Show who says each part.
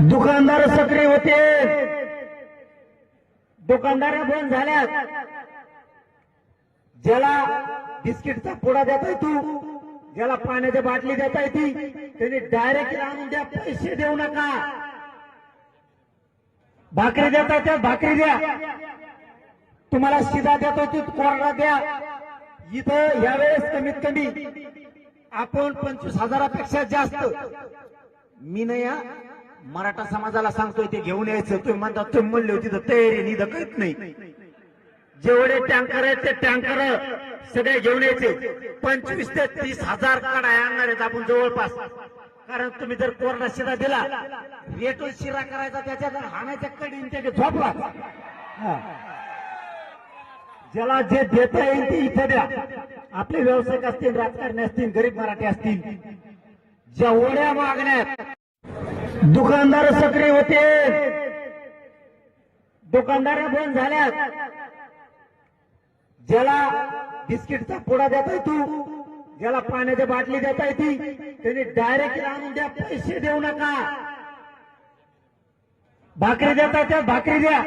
Speaker 1: दुकानदार सक्रिय होते, दुकानदार बंद झाल्यात. ज्याला बिस्किटचा पुडा देता येतो, ज्याला पाण्याची बाटली देता येते, त्यांनी डायरेक्ट आणून द्या, पैसे देऊ नका. भाकरी देता त्या भाकरी द्या, तुम्हाला शिदा देता येतो कोरडा द्या. इथं यावेळेस कमीत कमी आपण 25,000पेक्षा जास्त, मी नाही या मराठा समाजाला सांगतोय ते घेऊन यायचं. तुम्ही म्हणता तुम्ही म्हणले होती तर तयारी निध करीत नाही. जेवढे टँकर आहेत ते टँकर सगळे घेऊन यायचे. 25 ते 30,000 काढा आणणार आहेत आपण जवळपास. कारण तुम्ही जर कोरडा शिरा दिला, रेटून शिरा करायचा, त्याच्यात हाणायच्या कडीन ते झोपला. ज्याला जे देता येईल ते इथे द्या. आपले व्यावसायिक असतील, राजकारणी असतील, गरीब मराठी असतील, जेवढ्या मागण्यात. दुकानदार सक्रिय होते, दुकानदार बंद झाल्यात. ज्याला बिस्किटचा पुडा देता येतो, ज्याला पाण्याची बाटली देता येते, त्यांनी डायरेक्ट आणून द्या, पैसे देऊ नका. भाकरी देता त्या भाकरी द्या.